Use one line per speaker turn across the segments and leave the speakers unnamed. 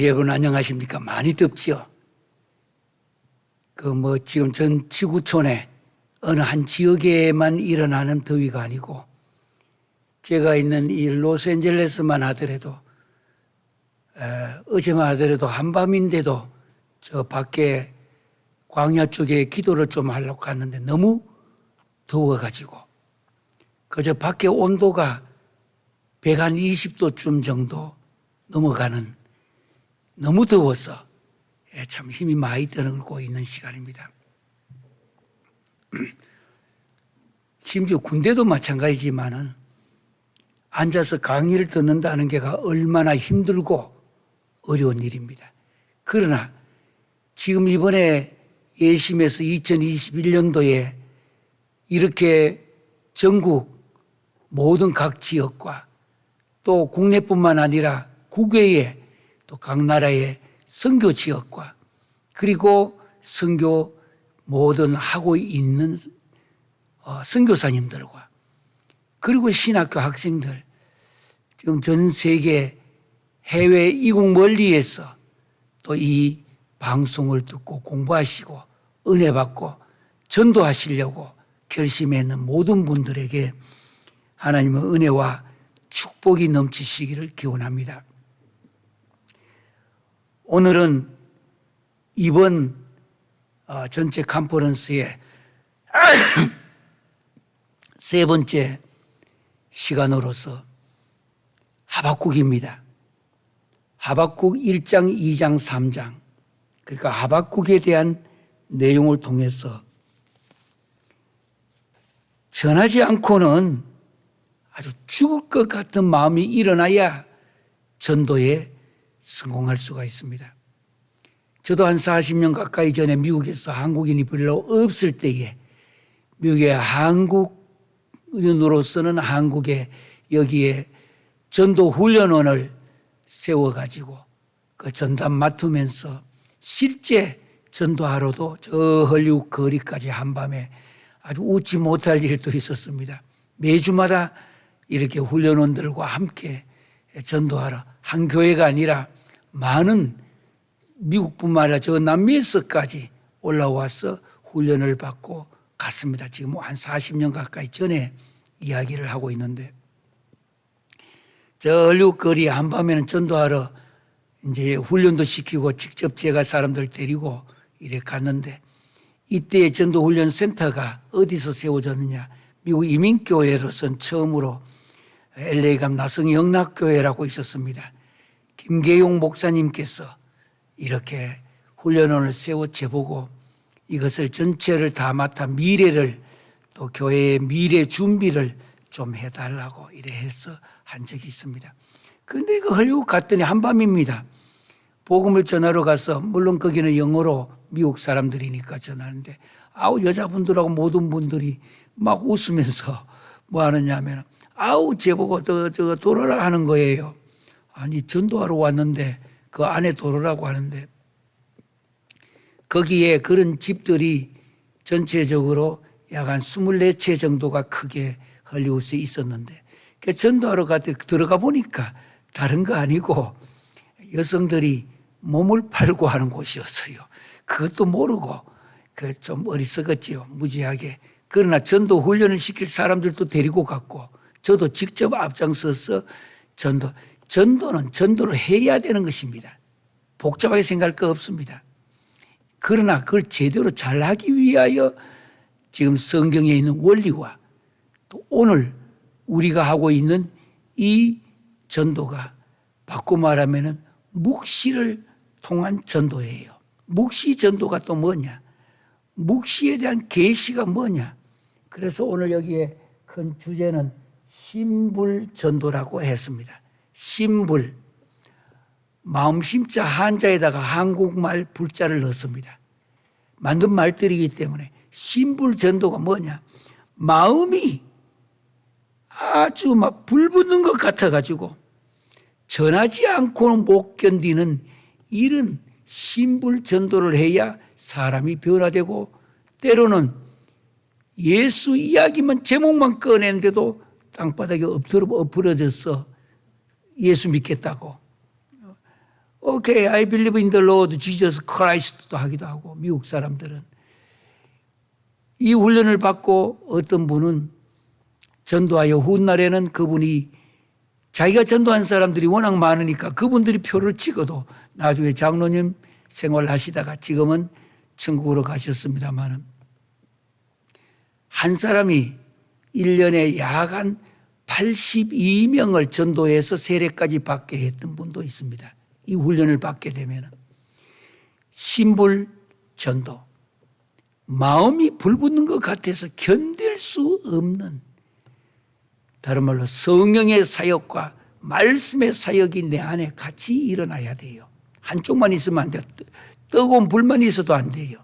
여러분 안녕하십니까? 많이 덥지요? 지금 전 지구촌에 어느 한 지역에만 일어나는 더위가 아니고 제가 있는 이 로스앤젤레스만 하더라도 어제만 하더라도 한밤인데도 저 밖에 광야 쪽에 기도를 좀 하려고 갔는데 너무 더워가지고 그저 밖에 온도가 120도쯤 정도 넘어가는 너무 더워서 참 힘이 많이 들고 있는 시간입니다. 심지어 군대도 마찬가지지만은 앉아서 강의를 듣는다는 게 얼마나 힘들고 어려운 일입니다. 그러나 지금 이번에 예심에서 2021년도에 이렇게 전국 모든 각 지역과 또 국내뿐만 아니라 국외에 또 각 나라의 선교 지역과 그리고 선교 모든 하고 있는 선교사님들과 그리고 신학교 학생들 지금 전 세계 해외 이국 멀리에서 또 이 방송을 듣고 공부하시고 은혜 받고 전도하시려고 결심했는 모든 분들에게 하나님의 은혜와 축복이 넘치시기를 기원합니다. 오늘은 이번 전체 컨퍼런스의 세 번째 시간으로서 하박국입니다. 하박국 1장, 2장, 3장 그러니까 하박국에 대한 내용을 통해서 전하지 않고는 아주 죽을 것 같은 마음이 일어나야 전도에 성공할 수가 있습니다. 저도 한 40년 가까이 전에 미국에서 한국인이 별로 없을 때에 미국의 한국인으로서는 한국에 여기에 전도 훈련원을 세워가지고 그 전담 맡으면서 실제 전도하러도 저 헐리우드 거리까지 한밤에 아주 웃지 못할 일도 있었습니다. 매주마다 이렇게 훈련원들과 함께 전도하러 한 교회가 아니라 많은 미국뿐만 아니라 저 남미에서까지 올라와서 훈련을 받고 갔습니다. 지금 한 40년 가까이 전에 이야기를 하고 있는데 저 헐리우드 거리 한밤에는 전도하러 이제 훈련도 시키고 직접 제가 사람들 데리고 이래 갔는데 이때 전도훈련센터가 어디서 세워졌느냐 미국 이민교회로선 처음으로 LA감 나성영락교회라고 있었습니다. 김계용 목사님께서 이렇게 훈련원을 세워 재보고 이것을 전체를 다 맡아 미래를 또 교회의 미래 준비를 좀 해달라고 이래 해서 한 적이 있습니다. 그런데 그 헐리우드 갔더니 한밤입니다. 복음을 전하러 가서 물론 거기는 영어로 미국 사람들이니까 전하는데 여자분들하고 모든 분들이 막 웃으면서 뭐 하느냐 하면 제보고 저거 돌아라 하는 거예요. 아니 전도하러 왔는데 그 안에 돌아라고 하는데 거기에 그런 집들이 전체적으로 약 한 24채 정도가 크게 헐리우드에 있었는데 전도하러 들어가 보니까 다른 거 아니고 여성들이 몸을 팔고 하는 곳이었어요. 그것도 모르고 좀 어리석었지요. 무지하게. 그러나 전도 훈련을 시킬 사람들도 데리고 갔고 저도 직접 앞장서서 전도는 전도를 해야 되는 것입니다. 복잡하게 생각할 거 없습니다. 그러나 그걸 제대로 잘하기 위하여 지금 성경에 있는 원리와 또 오늘 우리가 하고 있는 이 전도가 바꿔 말하면 묵시를 통한 전도예요. 묵시 전도가 또 뭐냐? 묵시에 대한 계시가 뭐냐? 그래서 오늘 여기에 큰 주제는 심불 전도라고 했습니다. 심불. 마음심자 한자에다가 한국말 불자를 넣습니다. 만든 말들이기 때문에 심불 전도가 뭐냐? 마음이 아주 막 불붙는 것 같아가지고 전하지 않고는 못 견디는 이런 심불 전도를 해야 사람이 변화되고 때로는 예수 이야기만 제목만 꺼내는데도 땅바닥에 엎어져서 예수 믿겠다고 오케이, I believe in the Lord Jesus Christ도 하기도 하고, 미국 사람들은. 이 훈련을 받고 어떤 분은 전도하여 훗날에는 그분이 자기가 전도한 사람들이 워낙 많으니까 그분들이 표를 찍어도 나중에 장로님 생활하시다가 지금은 천국으로 가셨습니다만 한 사람이 1년에 약 한 82명을 전도해서 세례까지 받게 했던 분도 있습니다. 이 훈련을 받게 되면 신불 전도, 마음이 불붙는 것 같아서 견딜 수 없는, 다른 말로 성령의 사역과 말씀의 사역이 내 안에 같이 일어나야 돼요. 한쪽만 있으면 안 돼요. 뜨거운 불만 있어도 안 돼요.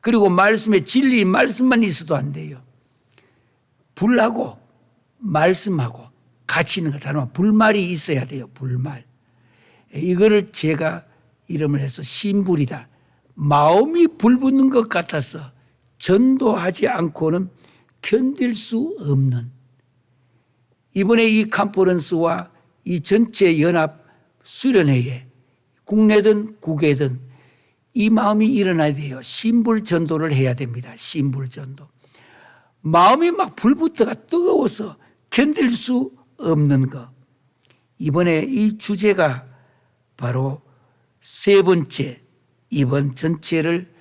그리고 말씀의 진리, 말씀만 있어도 안 돼요. 불하고 말씀하고 같이 있는 것, 다른 말 불말이 있어야 돼요. 불말. 이거를 제가 이름을 해서 신불이다. 마음이 불붙는 것 같아서 전도하지 않고는 견딜 수 없는, 이번에 이 컨퍼런스와 이 전체 연합 수련회에 국내든 국외든 이 마음이 일어나야 돼요. 신불 전도를 해야 됩니다. 신불 전도. 마음이 막 불붙어가 뜨거워서 견딜 수 없는 것. 이번에 이 주제가 바로 세 번째, 이번 전체를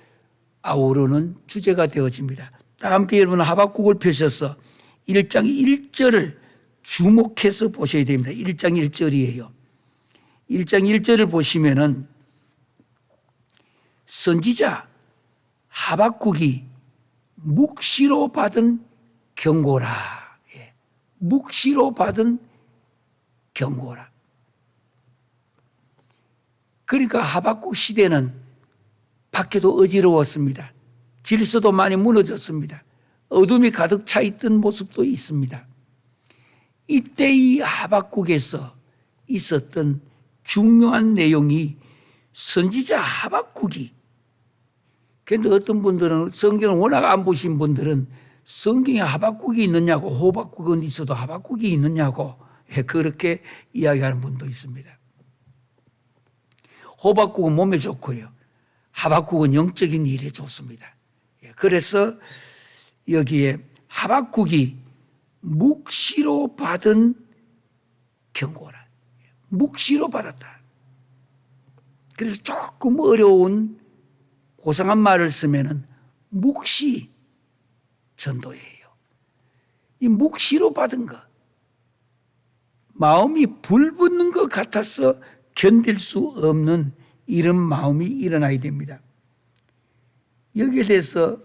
아우르는 주제가 되어집니다. 다 함께 여러분 하박국을 펴셔서 1장 1절을 주목해서 보셔야 됩니다. 1장 1절이에요. 1장 1절을 보시면은 선지자 하박국이 묵시로 받은 경고라. 예. 묵시로 받은 경고라. 그러니까 하박국 시대는 밖에도 어지러웠습니다. 질서도 많이 무너졌습니다. 어둠이 가득 차 있던 모습도 있습니다. 이때 이 하박국에서 있었던 중요한 내용이 선지자 하박국이, 그런데 어떤 분들은 성경을 워낙 안 보신 분들은 성경에 하박국이 있느냐고, 호박국은 있어도 하박국이 있느냐고 그렇게 이야기하는 분도 있습니다. 호박국은 몸에 좋고요. 하박국은 영적인 일에 좋습니다. 그래서 여기에 하박국이 묵시로 받은 경고라. 묵시로 받았다. 그래서 조금 어려운 고상한 말을 쓰면은 묵시 전도예요. 이 묵시로 받은 것, 마음이 불붙는 것 같아서 견딜 수 없는 이런 마음이 일어나야 됩니다. 여기에 대해서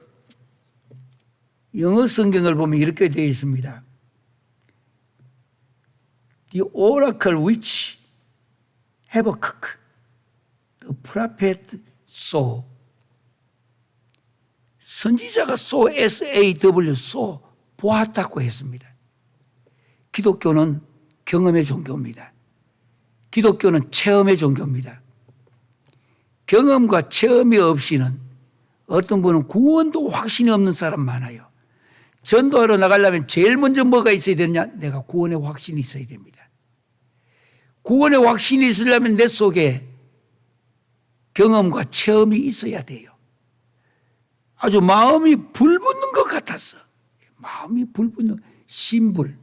영어 성경을 보면 이렇게 되어 있습니다. The oracle which Habakkuk, the prophet saw. 선지자가 saw, S-A-W, saw, 보았다고 했습니다. 기독교는 경험의 종교입니다. 기독교는 체험의 종교입니다. 경험과 체험이 없이는 어떤 분은 구원도 확신이 없는 사람 많아요. 전도하러 나가려면 제일 먼저 뭐가 있어야 되느냐? 내가 구원의 확신이 있어야 됩니다. 구원의 확신이 있으려면 내 속에 경험과 체험이 있어야 돼요. 아주 마음이 불붙는 것 같아서, 마음이 불붙는 신불,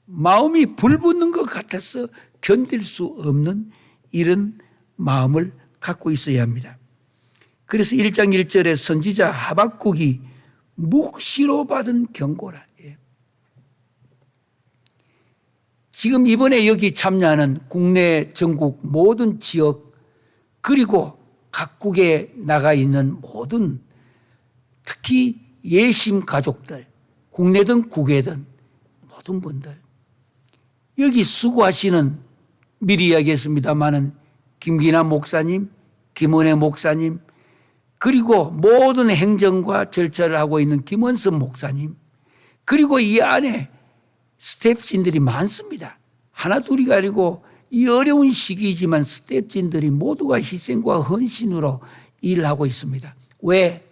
마음이 불붙는 것 같아서 견딜 수 없는 이런 마음을 갖고 있어야 합니다. 그래서 1장 1절에 선지자 하박국이 묵시로 받은 경고라. 지금 이번에 여기 참여하는 국내 전국 모든 지역, 그리고 각국에 나가 있는 모든, 특히 예심 가족들, 국내든 국외든 모든 분들, 여기 수고하시는, 미리 이야기했습니다마는 김기남 목사님, 김원혜 목사님, 그리고 모든 행정과 절차를 하고 있는 김원선 목사님, 그리고 이 안에 스태프진들이 많습니다. 하나 둘이가 아니고 이 어려운 시기이지만 스태프진들이 모두가 희생과 헌신으로 일하고 있습니다. 왜?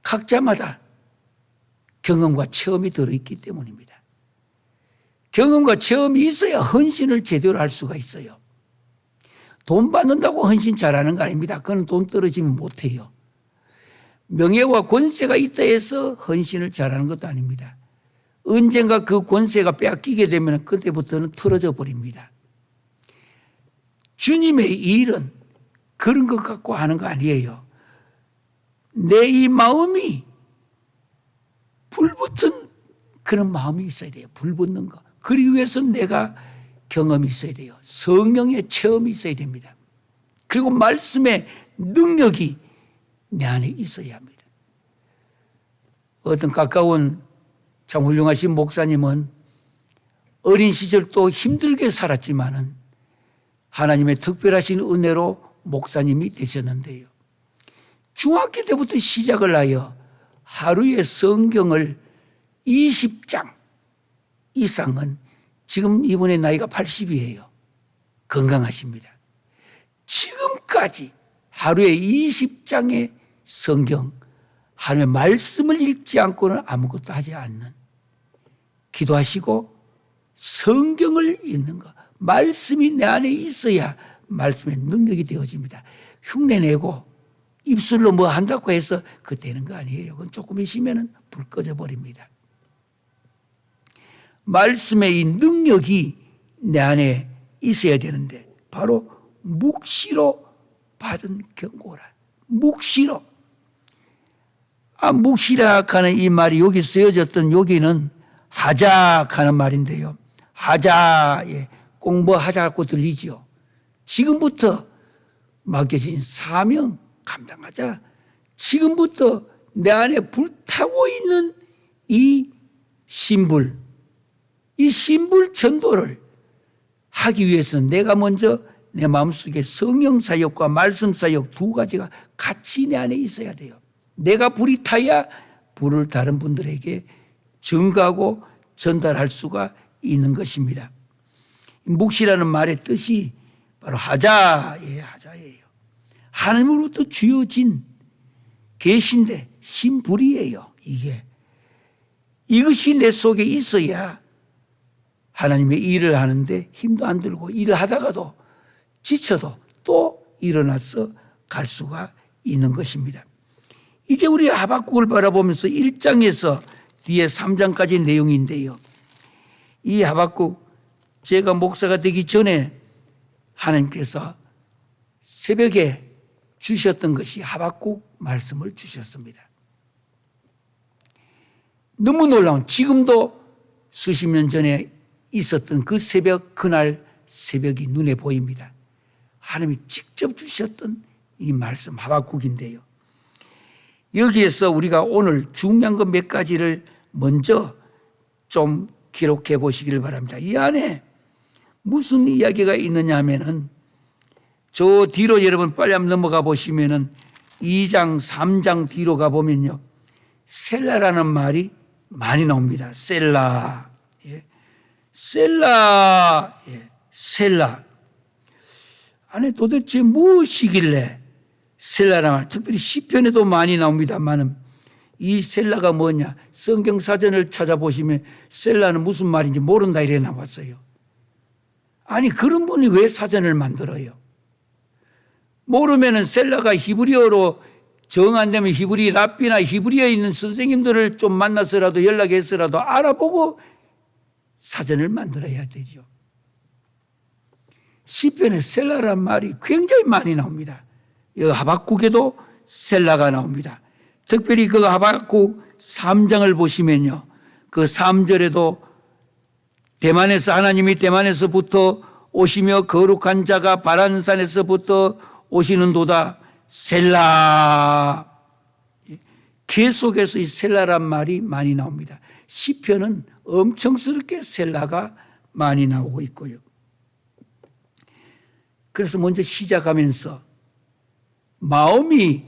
각자마다 경험과 체험이 들어있기 때문입니다. 경험과 체험이 있어야 헌신을 제대로 할 수가 있어요. 돈 받는다고 헌신 잘하는 거 아닙니다. 그건 돈 떨어지면 못해요. 명예와 권세가 있다 해서 헌신을 잘하는 것도 아닙니다. 언젠가 그 권세가 빼앗기게 되면 그때부터는 틀어져 버립니다. 주님의 일은 그런 것 갖고 하는 거 아니에요. 내 이 마음이 불붙은 그런 마음이 있어야 돼요. 불붙는 거. 그러기 위해서 내가 경험이 있어야 돼요. 성령의 체험이 있어야 됩니다. 그리고 말씀의 능력이 내 안에 있어야 합니다. 어떤 가까운 참 훌륭하신 목사님은 어린 시절 또 힘들게 살았지만은 하나님의 특별하신 은혜로 목사님이 되셨는데요. 중학교 때부터 시작을 하여 하루에 성경을 20장 이상은, 지금 이분의 나이가 80이에요. 건강하십니다. 지금까지 하루에 20장의 성경, 하나님의 말씀을 읽지 않고는 아무것도 하지 않는, 기도하시고 성경을 읽는 것, 말씀이 내 안에 있어야 말씀의 능력이 되어집니다. 흉내내고 입술로 뭐 한다고 해서 그 되는 거 아니에요. 그건 조금 있으면 불 꺼져 버립니다. 말씀의 이 능력이 내 안에 있어야 되는데 바로 묵시로 받은 경고라. 묵시로. 묵시라 하는 이 말이 여기 쓰여졌던 여기는 하자 하는 말인데요. 하자에 공부하자고 들리죠. 지금부터 맡겨진 사명 감당하자. 지금부터 내 안에 불타고 있는 이 신불 전도를 하기 위해서는 내가 먼저 내 마음속에 성령 사역과 말씀 사역 두 가지가 같이 내 안에 있어야 돼요. 내가 불이 타야 불을 다른 분들에게 전가하고 전달할 수가 있는 것입니다. 묵시라는 말의 뜻이 바로 하자예요. 하나님으로부터 주어진 계신데 신불이에요. 이것이 내 속에 있어야 하나님의 일을 하는데 힘도 안 들고 일을 하다가도 지쳐도 또 일어나서 갈 수가 있는 것입니다. 이제 우리 하박국을 바라보면서 1장에서 뒤에 3장까지 내용인데요. 이 하박국, 제가 목사가 되기 전에 하나님께서 새벽에 주셨던 것이 하박국 말씀을 주셨습니다. 너무 놀라운, 지금도 수십 년 전에 있었던 그 새벽, 그날 새벽이 눈에 보입니다. 하나님이 직접 주셨던 이 말씀 하박국인데요. 여기에서 우리가 오늘 중요한 것 몇 가지를 먼저 좀 기록해 보시길 바랍니다. 이 안에 무슨 이야기가 있느냐 하면은 저 뒤로 여러분 빨리 한번 넘어가 보시면은 2장, 3장 뒤로 가보면요. 셀라라는 말이 많이 나옵니다. 셀라. 셀라. 셀라. 안에 도대체 무엇이길래 셀라라는 말, 특별히 시편에도 많이 나옵니다만 이 셀라가 뭐냐? 성경 사전을 찾아보시면 셀라는 무슨 말인지 모른다 이래 나왔어요. 아니 그런 분이 왜 사전을 만들어요? 모르면은 셀라가 히브리어로 정 안 되면 히브리 랍비나 히브리어에 있는 선생님들을 좀 만나서라도 연락해서라도 알아보고 사전을 만들어야 되죠. 시편에 셀라란 말이 굉장히 많이 나옵니다. 여기 하박국에도 셀라가 나옵니다. 특별히 그 하박국 3장을 보시면요. 그 3절에도 대만에서 하나님이 대만에서부터 오시며 거룩한 자가 바란산에서부터 오시는도다. 셀라. 계속해서 이 셀라란 말이 많이 나옵니다. 시편은 엄청스럽게 셀라가 많이 나오고 있고요. 그래서 먼저 시작하면서 마음이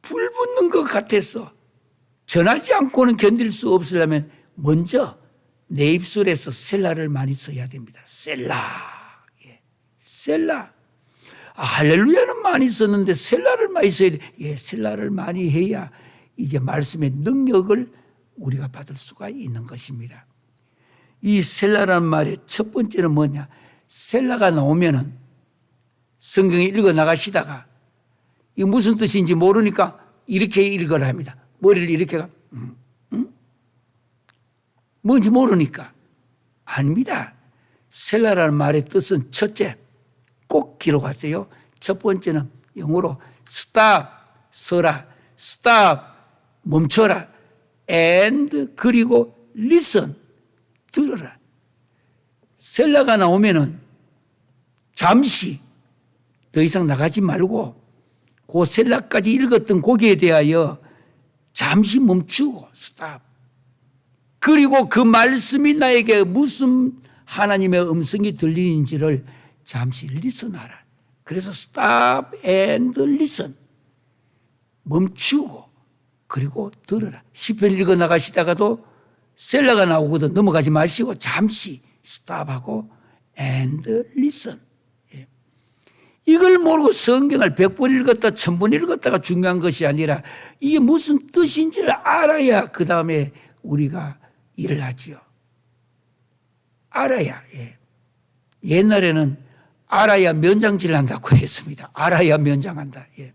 불붙는 것 같아서 전하지 않고는 견딜 수 없으려면 먼저 내 입술에서 셀라를 많이 써야 됩니다. 셀라. 셀라. 할렐루야는 많이 썼는데 셀라를 많이 써야 돼. 셀라를 많이 해야 이제 말씀의 능력을 우리가 받을 수가 있는 것입니다. 이 셀라라는 말의 첫 번째는 뭐냐? 셀라가 나오면은 성경을 읽어 나가시다가 이게 무슨 뜻인지 모르니까 이렇게 읽어라 합니다. 머리를 이렇게 가, 뭔지 모르니까. 아닙니다. 셀라라는 말의 뜻은 첫째, 꼭 기록하세요. 첫 번째는 영어로 stop, 서라, stop, 멈춰라, and 그리고 listen, 들어라. 셀라가 나오면은 잠시 더 이상 나가지 말고 그 셀라까지 읽었던 거기에 대하여 잠시 멈추고 stop. 그리고 그 말씀이 나에게 무슨 하나님의 음성이 들리는지를 잠시 listen하라. 그래서 stop and listen. 멈추고 그리고 들어라. 시편 읽어 나가시다가도 셀라가 나오거든. 넘어가지 마시고 잠시 stop하고 and listen. 예. 이걸 모르고 성경을 100번 읽었다 1000번 읽었다가 중요한 것이 아니라 이게 무슨 뜻인지를 알아야 그 다음에 우리가 일을 하지요. 알아야. 예. 옛날에는 알아야 면장질 한다고 했습니다. 알아야 면장한다. 예.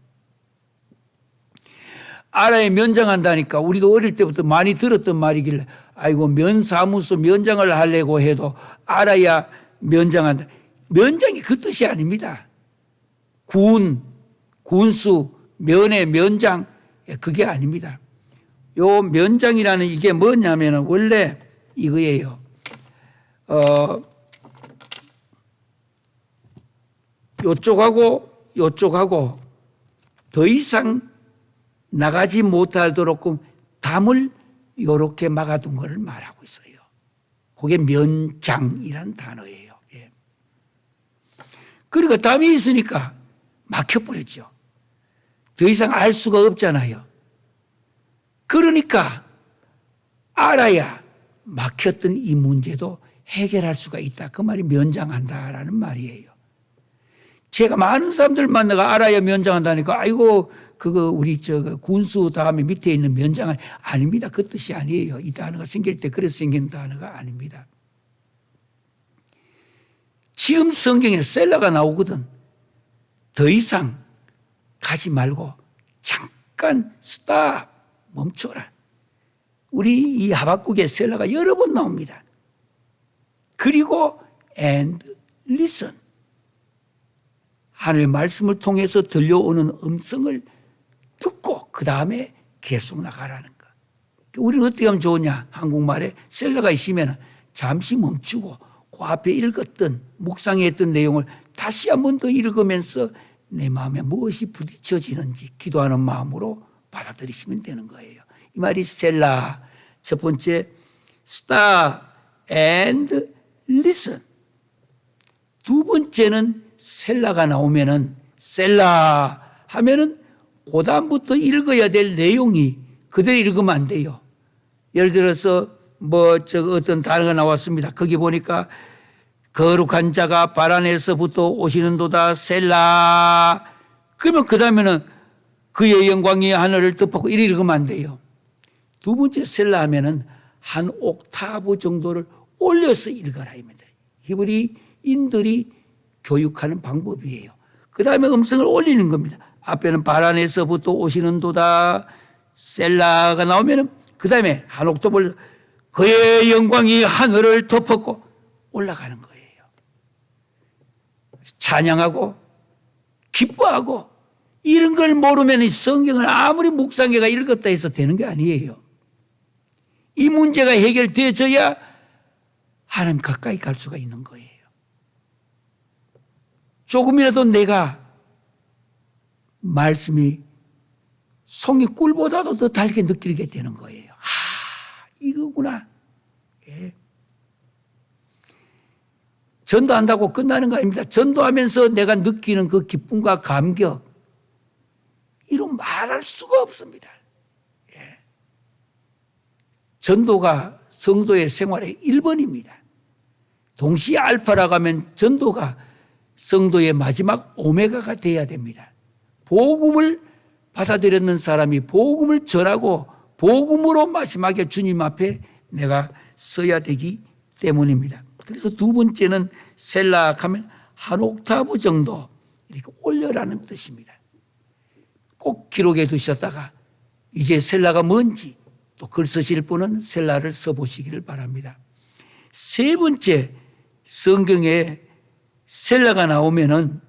알아야 면장한다니까 우리도 어릴 때부터 많이 들었던 말이길래 아이고 면사무소 면장을 하려고 해도 알아야 면장한다. 면장이 그 뜻이 아닙니다. 군수, 면회, 면장 그게 아닙니다. 요 면장이라는 이게 뭐냐면은 원래 이거예요. 요쪽하고 더 이상 나가지 못하도록 담을 요렇게 막아둔 걸 말하고 있어요. 그게 면장이라는 단어예요. 예. 그러니까 담이 있으니까 막혀버렸죠. 더 이상 알 수가 없잖아요. 그러니까 알아야 막혔던 이 문제도 해결할 수가 있다. 그 말이 면장한다라는 말이에요. 제가 많은 사람들 만나가 알아야 면장한다니까 아이고 그거 우리 군수 다음에 밑에 있는 면장은 아닙니다. 그 뜻이 아니에요. 이 단어가 생길 때 그래서 생긴 단어가 아닙니다. 지금 성경에 셀라가 나오거든. 더 이상 가지 말고 잠깐 스탑 멈춰라. 우리 이 하박국의 셀라가 여러 번 나옵니다. 그리고 and listen. 하나님의 말씀을 통해서 들려오는 음성을 듣고 그 다음에 계속 나가라는 거. 우리는 어떻게 하면 좋으냐. 한국말에 셀러가 있으면 잠시 멈추고 그 앞에 읽었던 묵상했던 내용을 다시 한 번 더 읽으면서 내 마음에 무엇이 부딪혀지는지 기도하는 마음으로 받아들이시면 되는 거예요. 이 말이 셀라. 첫 번째 stop and listen. 두 번째는 셀라가 나오면은 셀라 하면은 그 다음부터 읽어야 될 내용이 그대로 읽으면 안 돼요. 예를 들어서 어떤 단어가 나왔습니다. 거기 보니까 거룩한 자가 발 안에서부터 오시는도다 셀라. 그러면 그 다음에는 그의 영광이 하늘을 덮었고 이렇게 읽으면 안 돼요. 두 번째 셀라 하면은 한 옥타브 정도를 올려서 읽어라 입니다. 히브리인들이 교육하는 방법이에요. 그 다음에 음성을 올리는 겁니다. 앞에는 발 안에서부터 오시는도다 셀라가 나오면은 그 다음에 한 옥탑을 그의 영광이 하늘을 덮었고 올라가는 거예요. 찬양하고 기뻐하고 이런 걸 모르면 성경을 아무리 묵상회가 읽었다 해서 되는 게 아니에요. 이 문제가 해결되어져야 하나님 가까이 갈 수가 있는 거예요. 조금이라도 내가 말씀이 송이 꿀보다도 더 달게 느끼게 되는 거예요. 이거구나. 예. 전도한다고 끝나는 거 아닙니다. 전도하면서 내가 느끼는 그 기쁨과 감격 이런 말할 수가 없습니다. 예. 전도가 성도의 생활의 1번입니다. 동시에 알파라고 하면 전도가 성도의 마지막 오메가가 돼야 됩니다. 복음을 받아들였는 사람이 복음을 전하고 복음으로 마지막에 주님 앞에 내가 서야 되기 때문입니다. 그래서 두 번째는 셀락 하면 한 옥타브 정도 이렇게 올려라는 뜻입니다. 꼭 기록해 두셨다가 이제 셀라가 뭔지 또 글 쓰실 분은 셀라를 써보시기를 바랍니다. 세 번째, 성경에 셀라가 나오면은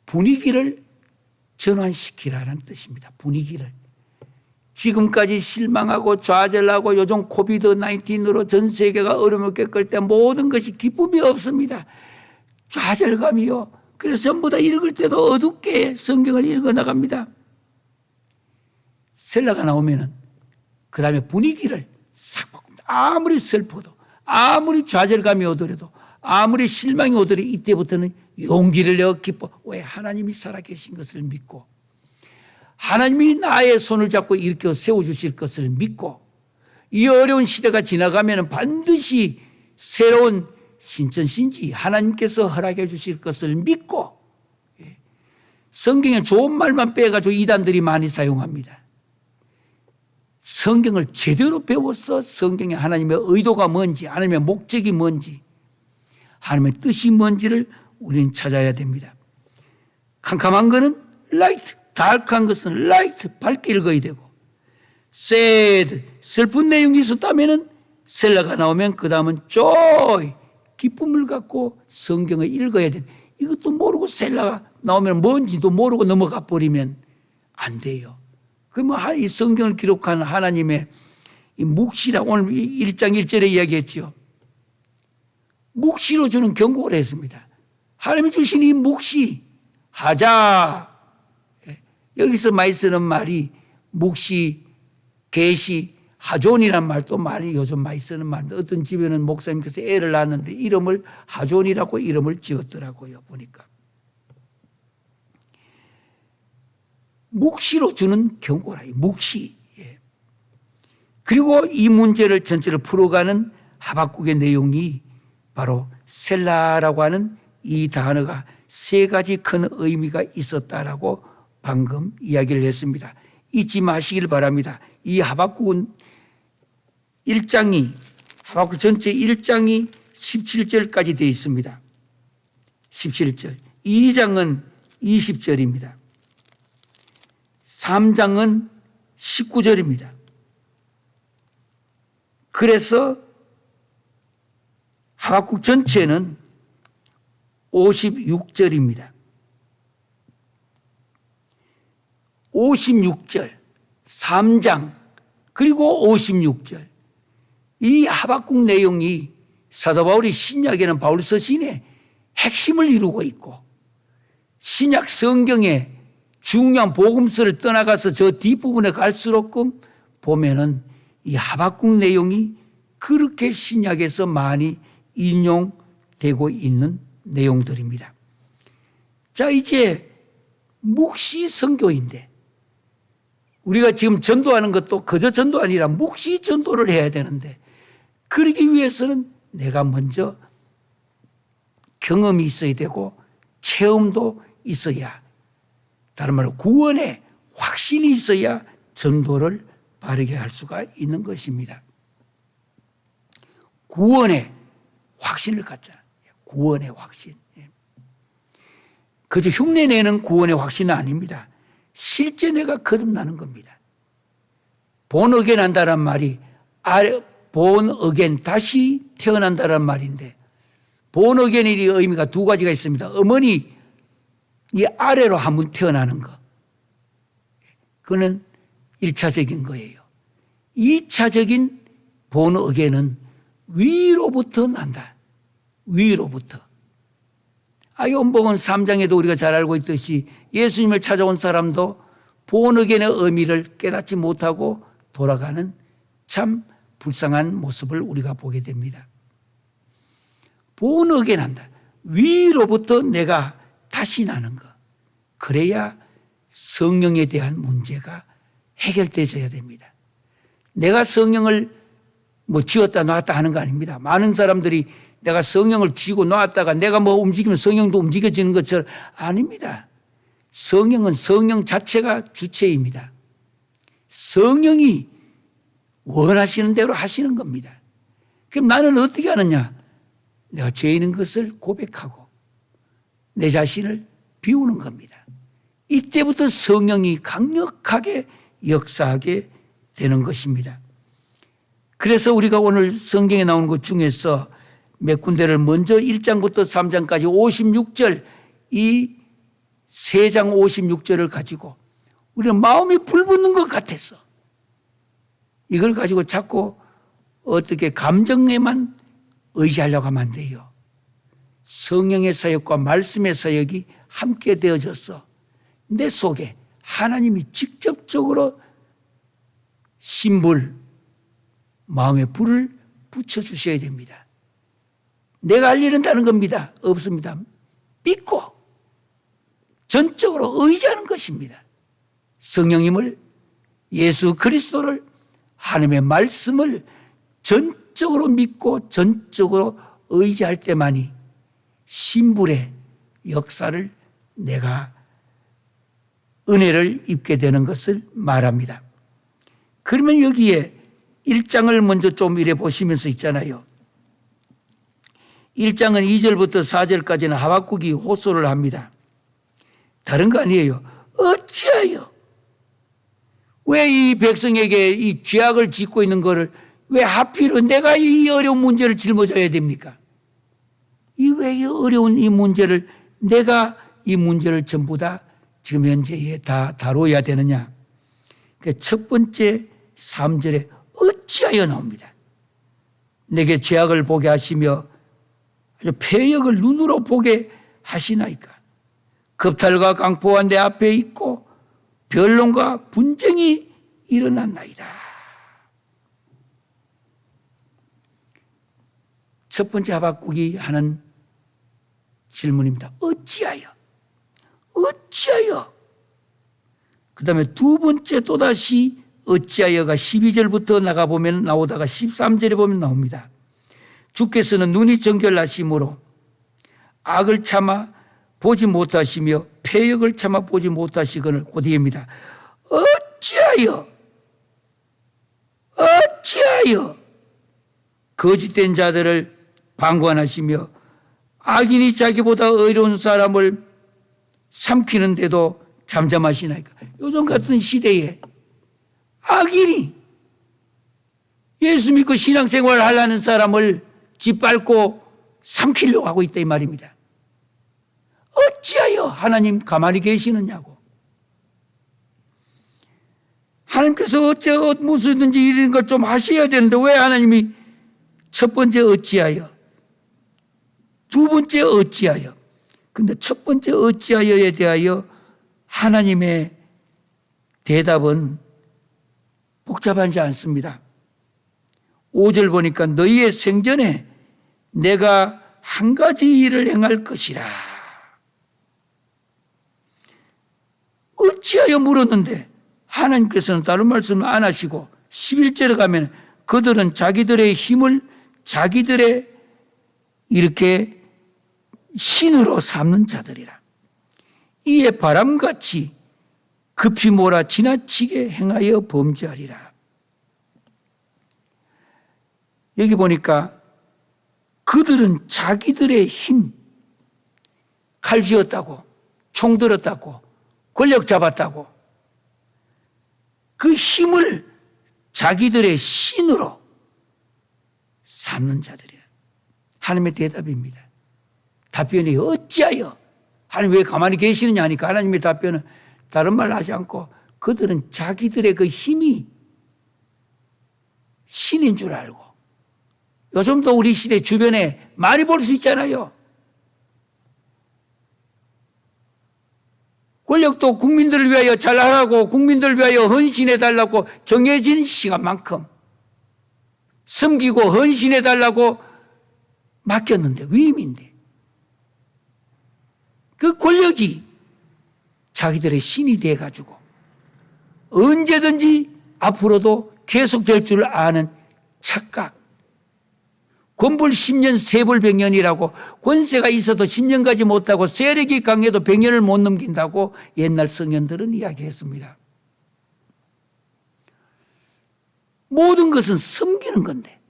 분위기를 전환시키라는 뜻입니다. 분위기를. 지금까지 실망하고 좌절하고 요즘 코비드-19으로 전 세계가 어려움을 겪을 때 모든 것이 기쁨이 없습니다. 좌절감이요. 그래서 전부 다 읽을 때도 어둡게 성경을 읽어 나갑니다. 셀라가 나오면은 그 다음에 분위기를 싹 바꿉니다. 아무리 슬퍼도, 아무리 좌절감이 오더라도, 아무리 실망이 오더라도 이때부터는 용기를 내어 기뻐. 왜? 하나님이 살아계신 것을 믿고, 하나님이 나의 손을 잡고 일으켜 세워주실 것을 믿고, 이 어려운 시대가 지나가면 반드시 새로운 신천신지 하나님께서 허락해 주실 것을 믿고, 성경에 좋은 말만 빼가지고 이단들이 많이 사용합니다. 성경을 제대로 배워서 성경에 하나님의 의도가 뭔지, 하나님의 목적이 뭔지, 하나님의 뜻이 뭔지를 우리는 찾아야 됩니다. 캄캄한 것은 라이트, 다크한 것은 라이트, 밝게 읽어야 되고, sad, 슬픈 내용이 있었다면 셀라가 나오면 그 다음은 joy, 기쁨을 갖고 성경을 읽어야 돼. 이것도 모르고 셀라가 나오면 뭔지도 모르고 넘어가 버리면 안 돼요. 그러면 이 성경을 기록한 하나님의 이 묵시라, 오늘 1장 1절에 이야기했죠. 묵시로 주는 경고를 했습니다. 하나님이 주신 이 묵시 하자. 여기서 많이 쓰는 말이 묵시, 계시, 하존이란 말도 많이 요즘 많이 쓰는 말인데, 어떤 집에는 목사님께서 애를 낳았는데 이름을 하존이라고 이름을 지었더라고요. 보니까 묵시로 주는 경고라. 묵시. 그리고 이 문제를 전체를 풀어가는 하박국의 내용이 바로 셀라라고 하는 이 단어가 세 가지 큰 의미가 있었다라고 방금 이야기를 했습니다. 잊지 마시길 바랍니다. 이 하박국은 1장이, 하박국 전체 1장이 17절까지 되어 있습니다. 17절. 2장은 20절입니다. 3장은 19절입니다. 그래서 하박국 전체는 56절입니다. 56절, 3장, 그리고 56절. 이 하박국 내용이 사도 바울이 신약에는 바울 서신의 핵심을 이루고 있고, 신약 성경의 중요한 복음서를 떠나가서 저 뒷부분에 갈수록 보면은 이 하박국 내용이 그렇게 신약에서 많이 인용되고 있는 내용들입니다. 자, 이제 묵시 선교인데, 우리가 지금 전도하는 것도 그저 전도 아니라 묵시 전도를 해야 되는데, 그러기 위해서는 내가 먼저 경험이 있어야 되고 체험도 있어야, 다른 말로 구원의 확신이 있어야 전도를 바르게 할 수가 있는 것입니다. 구원의 확신을 갖자. 구원의 확신. 그저 흉내내는 구원의 확신은 아닙니다. 실제 내가 거듭나는 겁니다. 본 어겐 한다는 말이 본 어겐 다시 태어난다는 말인데, 본 어겐의 의미가 두 가지가 있습니다. 어머니 이 아래로 한번 태어나는 거, 그거는 1차적인 거예요. 2차적인 본 어겐은 위로부터 난다. 위로부터. 요한복음 3장에도 우리가 잘 알고 있듯이 예수님을 찾아온 사람도 본 어겐의 의미를 깨닫지 못하고 돌아가는 참 불쌍한 모습을 우리가 보게 됩니다. 본 어겐 한다. 위로부터 내가 다시 나는 것. 그래야 성령에 대한 문제가 해결되어야 됩니다. 내가 성령을 쥐었다 놨다 하는 거 아닙니다. 많은 사람들이 내가 성령을 쥐고 놨다가 내가 움직이면 성령도 움직여지는 것처럼, 아닙니다. 성령은 성령 자체가 주체입니다. 성령이 원하시는 대로 하시는 겁니다. 그럼 나는 어떻게 하느냐? 내가 죄인인 것을 고백하고 내 자신을 비우는 겁니다. 이때부터 성령이 강력하게 역사하게 되는 것입니다. 그래서 우리가 오늘 성경에 나오는 것 중에서 몇 군데를 먼저 1장부터 3장까지 56절, 이 3장 56절을 가지고 우리는 마음이 불붙는 것 같아서 이걸 가지고 자꾸 어떻게 감정에만 의지하려고 하면 안 돼요. 성령의 사역과 말씀의 사역이 함께 되어져서 내 속에 하나님이 직접적으로 신불, 마음의 불을 붙여주셔야 됩니다. 내가 할 일은 다른 겁니다. 없습니다. 믿고 전적으로 의지하는 것입니다. 성령님을, 예수 그리스도를, 하나님의 말씀을 전적으로 믿고 전적으로 의지할 때만이 신불의 역사를 내가 은혜를 입게 되는 것을 말합니다. 그러면 여기에 1장을 먼저 좀 이래 보시면서 있잖아요. 1장은 2절부터 4절까지는 하박국이 호소를 합니다. 다른 거 아니에요. 어찌하여 왜 이 백성에게 이 죄악을 짓고 있는 거를 왜 하필은 내가 이 어려운 문제를 짊어져야 됩니까? 왜 어려운 이 문제를 내가 이 문제를 전부 다 지금 현재에 다 다뤄야 되느냐. 첫 번째 3절에 어찌하여 나옵니다. 내게 죄악을 보게 하시며 폐역을 눈으로 보게 하시나이까. 겁탈과 강포가 내 앞에 있고 변론과 분쟁이 일어났나이다. 첫 번째 하박국이 하는 질문입니다. 어찌하여? 어찌하여? 그 다음에 두 번째 또다시 어찌하여가 12절부터 나가보면 나오다가 13절에 보면 나옵니다. 주께서는 눈이 정결하심으로 악을 참아 보지 못하시며 폐역을 참아 보지 못하시거늘 곧이입니다. 어찌하여 거짓된 자들을 방관하시며 악인이 자기보다 의로운 사람을 삼키는데도 잠잠하시나이까. 요즘 같은 시대에 악인이 예수 믿고 신앙생활을 하려는 사람을 짓밟고 삼키려고 하고 있다 이 말입니다. 어찌하여 하나님 가만히 계시느냐고. 하나님께서 어째 무슨든지 이런 걸 좀 하셔야 되는데 왜 하나님이 첫 번째 어찌하여, 두 번째 어찌하여. 근데 첫 번째 어찌하여에 대하여 하나님의 대답은 복잡하지 않습니다. 5절 보니까 너희의 생전에 내가 한 가지 일을 행할 것이라. 어찌하여 물었는데 하나님께서는 다른 말씀을 안 하시고 11절에 가면 그들은 자기들의 힘을 자기들의 이렇게 신으로 삼는 자들이라. 이에 바람같이 급히 몰아 지나치게 행하여 범죄하리라. 여기 보니까 그들은 자기들의 힘, 칼 쥐었다고, 총 들었다고, 권력 잡았다고, 그 힘을 자기들의 신으로 삼는 자들이라. 하나님의 대답입니다. 답변이 어찌하여? 하나님 왜 가만히 계시느냐 하니까 하나님의 답변은 다른 말 하지 않고 그들은 자기들의 그 힘이 신인 줄 알고, 요즘도 우리 시대 주변에 많이 볼 수 있잖아요. 권력도 국민들을 위하여 잘하라고, 국민들을 위하여 헌신해달라고 정해진 시간만큼 섬기고 헌신해달라고 맡겼는데, 위임인데 그 권력이 자기들의 신이 돼가지고 언제든지 앞으로도 계속될 줄 아는 착각. 권불 10년 세불 100년이라고, 권세가 있어도 10년 가지 못하고 세력이 강해도 100년을 못 넘긴다고 옛날 성현들은 이야기했습니다. 모든 것은 섬기는 건데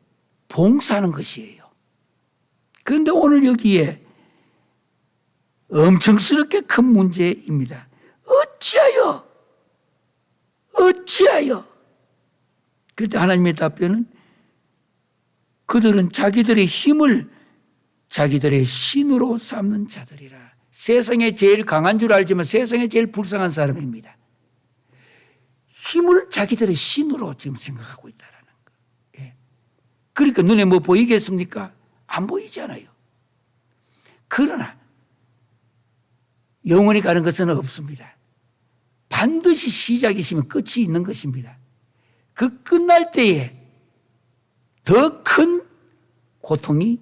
봉사하는 것이에요. 그런데 오늘 여기에 엄청스럽게 큰 문제입니다. 어찌하여? 그때 하나님의 답변은 그들은 자기들의 힘을 자기들의 신으로 삼는 자들이라. 세상에 제일 강한 줄 알지만 세상에 제일 불쌍한 사람입니다. 힘을 자기들의 신으로 지금 생각하고 있다는 거. 예. 그러니까 눈에 뭐 보이겠습니까? 안 보이잖아요. 그러나 영원히 가는 것은 없습니다. 반드시 시작이 있으면 끝이 있는 것입니다. 그 끝날 때에 더 큰 고통이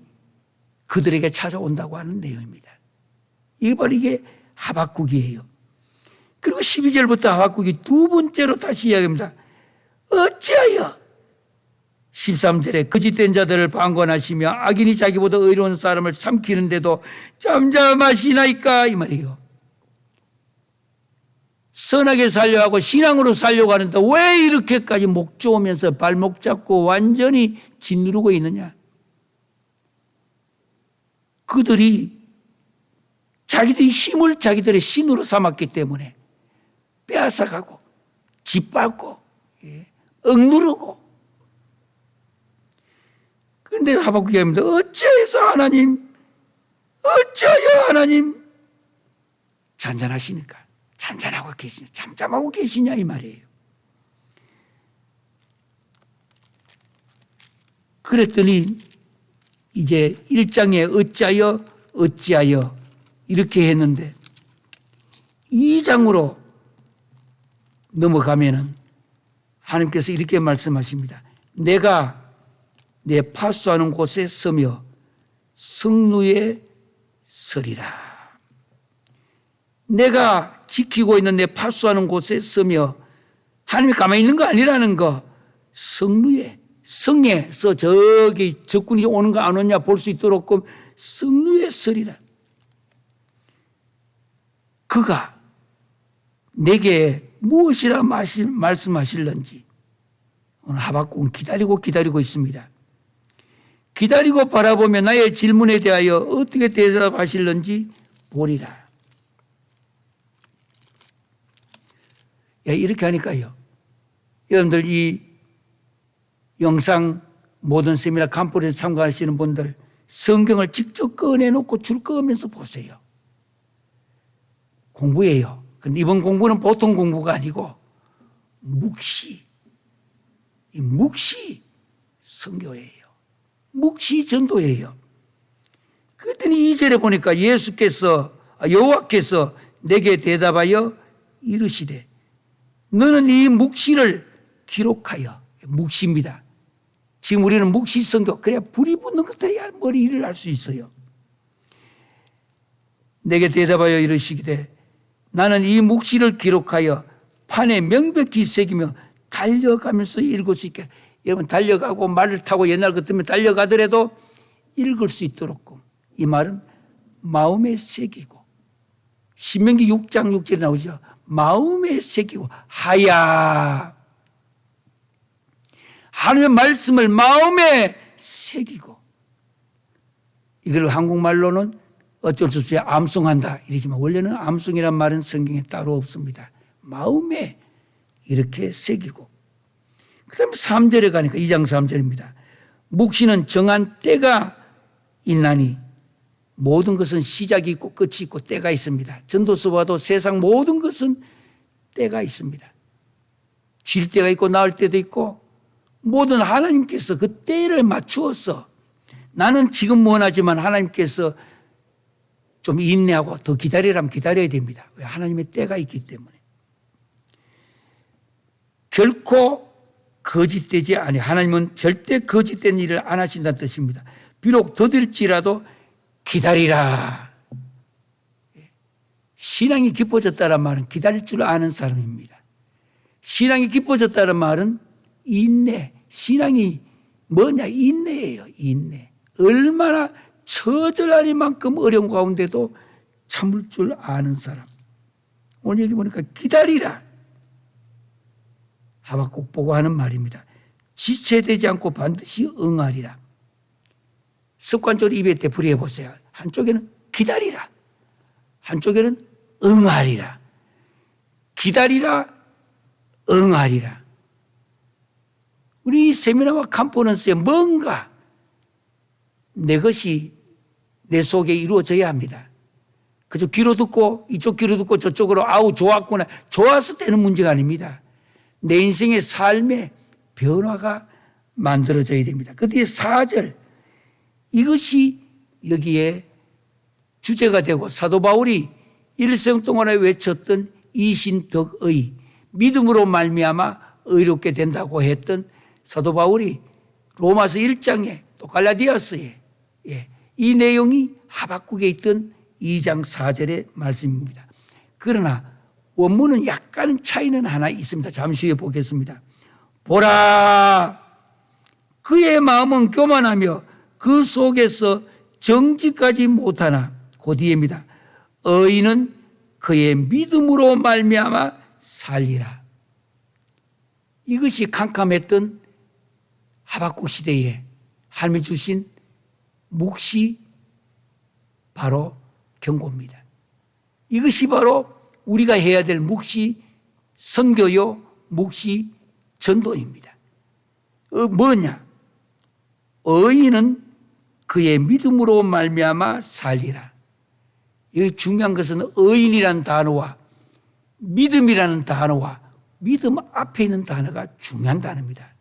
그들에게 찾아온다고 하는 내용입니다. 이게 바로 이게 하박국이에요. 그리고 12절부터 하박국이 두 번째로 다시 이야기합니다. 어찌하여 13절에 거짓된 자들을 방관하시며 악인이 자기보다 의로운 사람을 삼키는데도 잠잠하시나이까 이 말이에요. 선하게 살려고 하고 신앙으로 살려고 하는데 왜 이렇게까지 목 조으면서 발목 잡고 완전히 짓누르고 있느냐. 그들이 자기들의 힘을 자기들의 신으로 삼았기 때문에 빼앗아가고 짓밟고 억누르고. 그런데 하박국이 합니다. 어찌하여 하나님 잔잔하시니까 잔잔하고 계시냐, 잠잠하고 계시냐 이 말이에요. 그랬더니 이제 1장에 어찌하여 이렇게 했는데 2장으로 넘어가면은 하나님께서 이렇게 말씀하십니다. 내가 내 파수하는 곳에 서며 성루에 서리라. 내가 지키고 있는 내 파수하는 곳에 서며 하나님이 가만히 있는 거 아니라는 거. 성루에, 성에서 저기 적군이 오는 거 안 오냐 볼 수 있도록 성루에 서리라. 그가 내게 무엇이라 말씀하실런지 오늘 하박국은 기다리고 있습니다. 기다리고 바라보며 나의 질문에 대하여 어떻게 대답하실런지 보리라. 이렇게 하니까요. 여러분들 이 영상 모든 세미나 간포에서 참가하시는 분들 성경을 직접 꺼내놓고 줄 꺼면서 보세요. 공부예요. 근데 이번 공부는 보통 공부가 아니고 묵시 선교예요. 묵시 전도예요. 그랬더니 2절에 보니까 여호와께서 내게 대답하여 이르시되 너는 이 묵시를 기록하여. 묵시입니다. 지금 우리는 묵시 선교, 그래야 불이 붙는 것에야 머리 일을 할 수 있어요. 내게 대답하여 이르시기되 나는 이 묵시를 기록하여 판에 명백히 새기며 달려가면서 읽을 수 있게. 여러분 달려가고 말을 타고 옛날 같으면 달려가더라도 읽을 수 있도록. 이 말은 마음에 새기고 신명기 6장 6절에 나오죠. 마음에 새기고 하야. 하나님의 말씀을 마음에 새기고. 이걸 한국말로는 어쩔 수 없이 암송한다 이러지만 원래는 암송이란 말은 성경에 따로 없습니다. 마음에 이렇게 새기고. 그 다음에 3절에 가니까 2장 3절입니다. 묵시는 정한 때가 있나니 모든 것은 시작이 있고 끝이 있고 때가 있습니다. 전도서와도 세상 모든 것은 때가 있습니다. 쉴 때가 있고 나을 때도 있고 모든 하나님께서 그 때를 맞추어서 나는 지금 원하지만 하나님께서 좀 인내하고 더 기다리라면 기다려야 됩니다. 왜? 하나님의 때가 있기 때문에. 결코 거짓되지 아니. 하나님은 절대 거짓된 일을 안 하신다는 뜻입니다. 비록 더딜지라도 기다리라. 신앙이 깊어졌다는 말은 기다릴 줄 아는 사람입니다. 신앙이 깊어졌다는 말은 인내. 신앙이 뭐냐? 인내예요. 인내. 얼마나 처절하리만큼 어려운 가운데도 참을 줄 아는 사람. 오늘 여기 보니까 기다리라. 하박국 보고 하는 말입니다. 지체되지 않고 반드시 응하리라. 습관적으로 입에 되풀이해 보세요. 한쪽에는 기다리라. 한쪽에는 응하리라. 기다리라, 응하리라. 우리 세미나와 컨퍼런스에 뭔가 내 것이 내 속에 이루어져야 합니다. 그저 귀로 듣고 이쪽 귀로 듣고 저쪽으로 아우 좋았구나. 좋아서 되는 문제가 아닙니다. 내 인생의 삶의 변화가 만들어져야 됩니다. 그 뒤에 4절 이것이 여기에 주제가 되고 사도 바울이 일생 동안에 외쳤던 이신덕의 믿음으로 말미암아 의롭게 된다고 했던 사도 바울이 로마서 1장에 또 갈라디아서에 이 내용이 하박국에 있던 2장 4절의 말씀입니다. 그러나 원문은 약간은 차이는 하나 있습니다. 잠시 후에 보겠습니다. 보라, 그의 마음은 교만하며 그 속에서 정직하지 못하나, 그 뒤입니다. 의인은 그의 믿음으로 말미암아 살리라. 이것이 캄캄했던 하박국 시대에 하나님이 주신 묵시 바로 경고입니다. 이것이 바로 우리가 해야 될 묵시 선교요, 묵시 전도입니다. 뭐냐? 의인은 그의 믿음으로 말미암아 살리라. 여기 중요한 것은 의인이라는 단어와 믿음이라는 단어와 믿음 앞에 있는 단어가 중요한 단어입니다.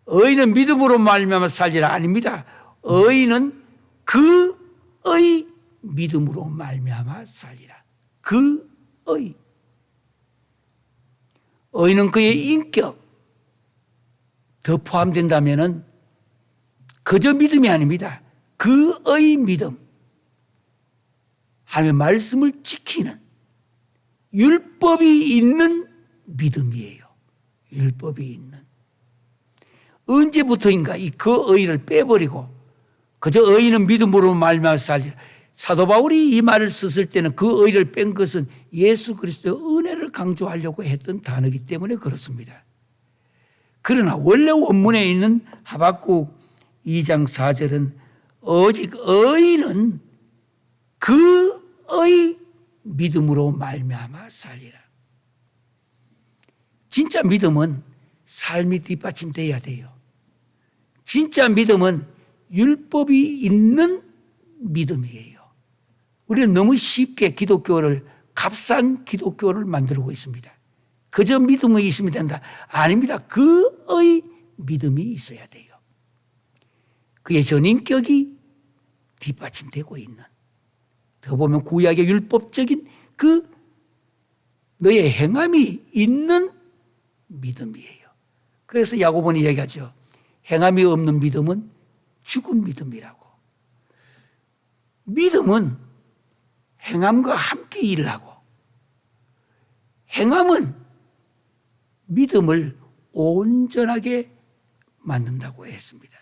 의인은 믿음으로 말미암아 살리라 아닙니다. 의인은 그의 믿음으로 말미암아 살리라. 그의. 의인은 그의 인격 더 포함된다면은 그저 믿음이 아닙니다. 그의 믿음. 하나님의 말씀을 지키는 율법이 있는 믿음이에요. 율법이 있는. 언제부터인가 이 그의를 빼버리고 그저 의인은 믿음으로 말미암아 살리라. 사도 바울이 이 말을 썼을 때는 그 의를 뺀 것은 예수 그리스도의 은혜를 강조하려고 했던 단어이기 때문에 그렇습니다. 그러나 원래 원문에 있는 하박국 2장 4절은 오직 의인은 그의 믿음으로 말미암아 살리라. 진짜 믿음은 삶이 뒷받침돼야 돼요. 진짜 믿음은 율법이 있는 믿음이에요. 우리는 너무 쉽게 기독교를 값싼 기독교를 만들고 있습니다. 그저 믿음이 있으면 된다. 아닙니다. 그의 믿음이 있어야 돼요. 그의 전인격이 뒷받침되고 있는. 더 보면 구약의 율법적인 그 너의 행함이 있는 믿음이에요. 그래서 야고보는 얘기하죠. 행함이 없는 믿음은 죽은 믿음이라고. 믿음은 행함과 함께 일을 하고 행함은 믿음을 온전하게 만든다고 했습니다.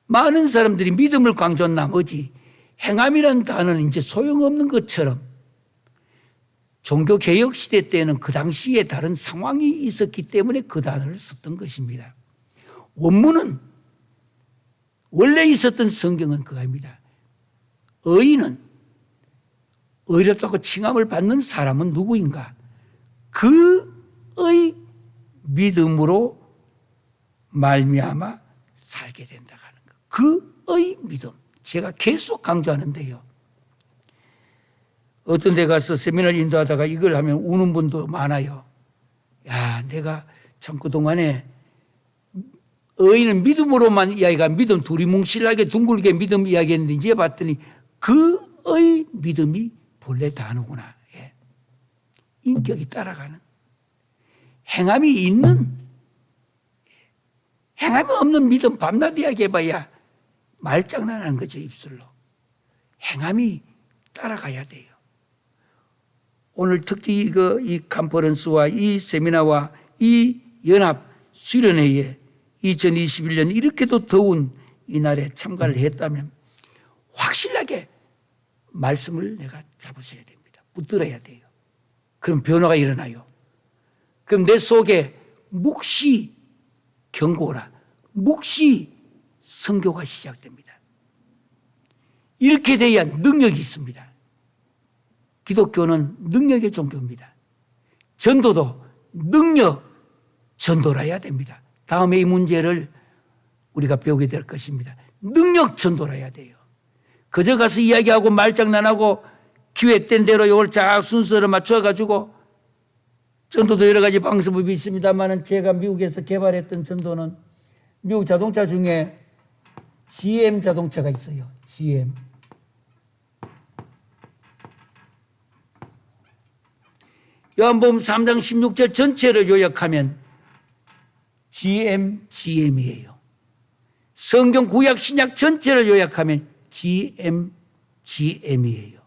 많은 사람들이 믿음을 강조한 나머지 행함이라는 단어는 이제 소용없는 것처럼 종교개혁 시대 때는 그 당시에 다른 상황이 있었기 때문에 그 단어를 썼던 것입니다. 원문은 원래 있었던 성경은 그겁니다. 의인은 의롭다고 칭함을 받는 사람은 누구인가? 그의 믿음으로 말미암아 살게 된다 하는 것. 그의 믿음. 제가 계속 강조하는데요. 어떤 데 가서 세미나를 인도하다가 이걸 하면 우는 분도 많아요. 야, 내가 참 그동안에 의인은 믿음으로만 이야기가 믿음 두리뭉실하게 둥글게 믿음 이야기했는데 이제 봤더니 그의 믿음이 본래 단어구나. 예. 인격이 따라가는. 행함이 있는, 행함이 없는 믿음 밤낮 이야기해봐야 말장난하는 거죠, 입술로. 행함이 따라가야 돼요. 오늘 특히 이 컨퍼런스와 이 세미나와 이 연합 수련회에 2021년 이렇게도 더운 이날에 참가를 했다면 확실하게 말씀을 내가 잡으셔야 됩니다. 붙들어야 돼요. 그럼 변화가 일어나요. 그럼 내 속에 묵시 경고라, 묵시 선교가 시작됩니다. 이렇게 돼야 능력이 있습니다. 기독교는 능력의 종교입니다. 전도도 능력 전도라 해야 됩니다. 다음에 이 문제를 우리가 배우게 될 것입니다. 능력 전도라 해야 돼요. 그저 가서 이야기하고 말장난하고 기획된 대로 이걸 쫙 순서를 맞춰가지고 전도도 여러 가지 방법이 있습니다만 제가 미국에서 개발했던 전도는 미국 자동차 중에 GM 자동차가 있어요. GM. 요한복음 3장 16절 전체를 요약하면 GM이에요. 성경 구약 신약 전체를 요약하면 GM이에요.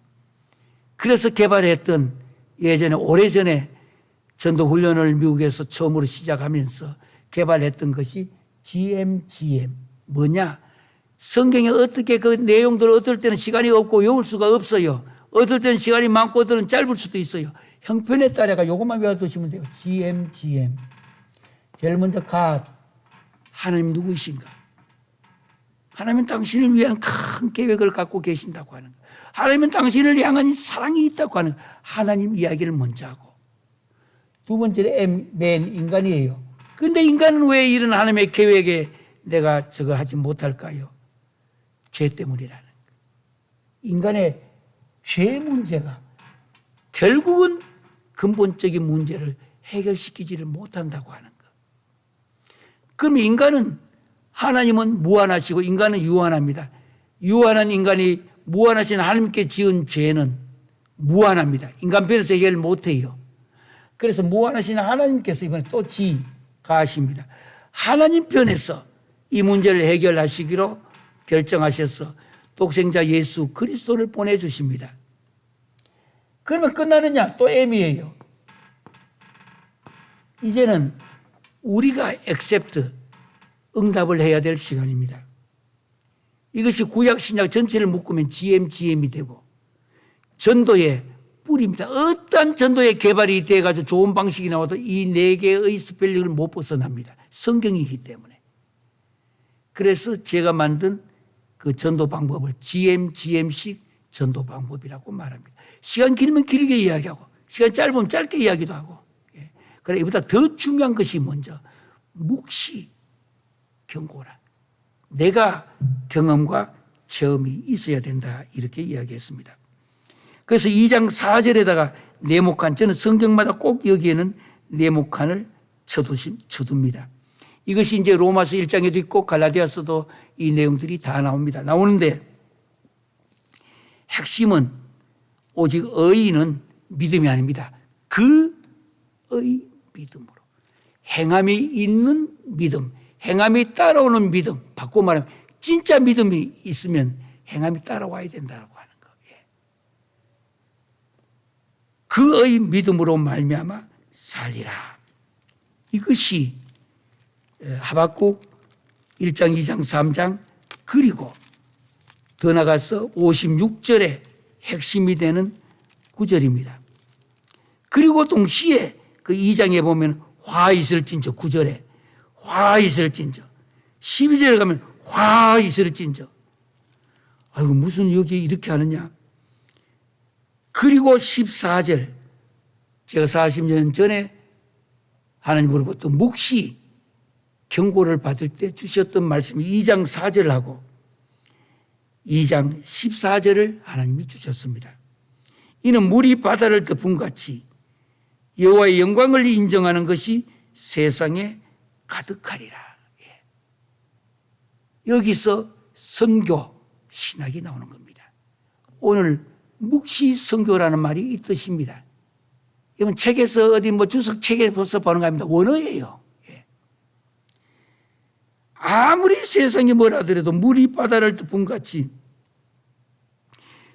그래서 개발했던 예전에 오래전에 전도 훈련을 미국에서 처음으로 시작하면서 개발했던 것이 GM. 뭐냐? 성경에 어떻게 그 내용들을 어떨 때는 시간이 없고 외울 수가 없어요. 어떨 때는 시간이 많고 어떨 때는 짧을 수도 있어요. 형편에 따라가 요것만 외워두시면 돼요. GM. 제일 먼저 하나님 누구이신가? 하나님은 당신을 위한 큰 계획을 갖고 계신다고 하는 거. 하나님은 당신을 향한 사랑이 있다고 하는 거. 하나님 이야기를 먼저 하고. 두 번째는 맨 인간이에요. 그런데 인간은 왜 이런 하나님의 계획에 내가 저걸 하지 못할까요? 죄 때문이라는 거. 인간의 죄 문제가 결국은 근본적인 문제를 해결시키지를 못한다고 하는 거. 그럼 인간은 하나님은 무한하시고 인간은 유한합니다. 유한한 인간이 무한하신 하나님께 지은 죄는 무한합니다. 인간 편에서 해결을 못해요. 그래서 무한하신 하나님께서 이번에 또 가하십니다. 하나님 편에서 이 문제를 해결하시기로 결정하셔서 독생자 예수 그리스도를 보내주십니다. 그러면 끝나느냐? 또 M이에요. 이제는 우리가 accept, 응답을 해야 될 시간입니다. 이것이 구약 신약 전체를 묶으면 GM이 되고 전도의 뿌리입니다. 어떤 전도의 개발이 돼가지고 좋은 방식이 나와도 이 네 개의 스펠링을 못 벗어납니다. 성경이기 때문에. 그래서 제가 만든 그 전도 방법을 GM식 전도 방법이라고 말합니다. 시간 길면 길게 이야기하고 시간 짧으면 짧게 이야기도 하고. 그러나 이보다 더 중요한 것이 먼저 묵시 경고라. 내가 경험과 체험이 있어야 된다. 이렇게 이야기했습니다. 그래서 2장 4절에다가 네모칸, 저는 성경마다 꼭 여기에는 네모칸을 쳐둡니다. 이것이 이제 로마서 1장에도 있고 갈라디아서도 이 내용들이 다 나옵니다. 나오는데 핵심은 오직 의인은 믿음이 아닙니다. 그의 믿음으로. 행함이 있는 믿음, 행함이 따라오는 믿음. 바꿔 말하면 진짜 믿음이 있으면 행함이 따라와야 된다고 하는 거. 그의 믿음으로 말미암아 살리라. 이것이 하박국 1장, 2장, 3장 그리고 더 나가서 56절의 핵심이 되는 구절입니다. 그리고 동시에 그 2장에 보면 화 있을진저 9절에 화 있을진저 12절에 가면 화 있을진저. 아이고 무슨 여기 이렇게 하느냐. 그리고 14절 제가 40년 전에 하나님으로부터 묵시 경고를 받을 때 주셨던 말씀이 2장 4절하고 2장 14절을 하나님이 주셨습니다. 이는 물이 바다를 덮음같이 여호와의 영광을 인정하는 것이 세상에 가득하리라. 여기서 선교 신학이 나오는 겁니다. 오늘 묵시 선교라는 말이 이 뜻입니다. 이건 책에서 어디 뭐 주석 책에서 보는 거 아닙니다. 원어예요. 아무리 세상이 뭐라 하더라도 물이 바다를 덮음같이